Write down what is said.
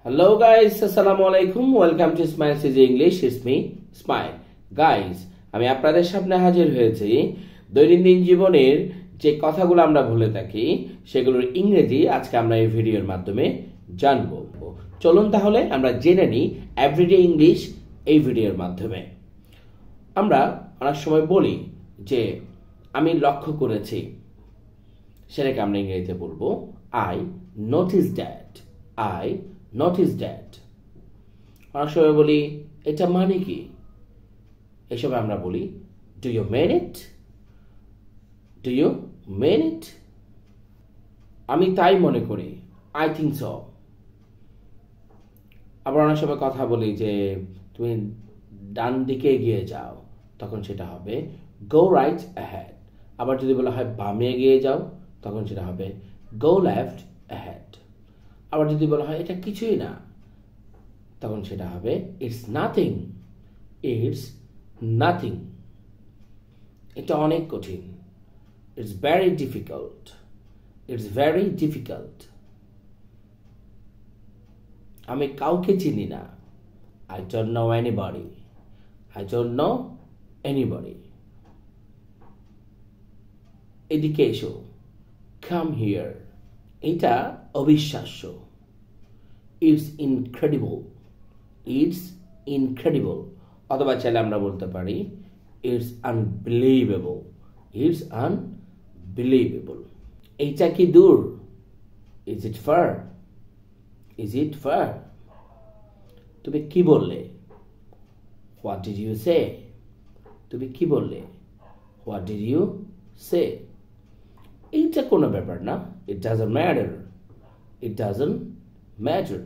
Hello guys, assalamu alaikum. Welcome to Smile Says English. It's me, Smile. Guys, আমি আপনাদের সামনে হাজির হয়েছি দৈনন্দিন জীবনের যে কথাগুলো আমরা বলে থাকি সেগুলোর ইংরেজি আজকে আমরা এই ভিডিওর মাধ্যমে জানব। চলুন তাহলে আমরা জেনে নিই এভরিডে ইংলিশ এই ভিডিওর মাধ্যমে। আমরা অনেক সময় বলি যে আমি লক্ষ্য করেছি, সেটাকে আমরা ইংরেজিতে বলবো I noticed that. I noticed that. অনেক সময় বলি এটা মানে কি, এসব আমরা বলি do you mean it? Do you mean it? আমি তাই মনে করি I think so. আবার অনেক সময় কথা বলি যে তুমি ডান দিকে এগিয়ে যাও, তখন সেটা হবে go right ahead. আবার যদি বলা হয় বামে এগিয়ে যাও, তখন সেটা হবে go left ahead. আবার যদি বলা হয় এটা কিছুই না, তখন সেটা হবে it's nothing. It's nothing. এটা অনেক কঠিন, it's very difficult. It's very difficult. আমি কাউকে চিনি না, I don't know anybody. I don't know anybody. এদিকে এসো, come here. এটা অবিশ্বাস্য, it's incredible. It's incredible. অথবা চাইলে আমরা বলতে পারি it's unbelievable. It's unbelievable. এইটা কি দূর, is it far? Is it far? তুমি কি বললে, what did you say? তুমি কি বললে, what did you say? এইটা কোনো ব্যাপার না, it doesn't matter. It doesn't matter.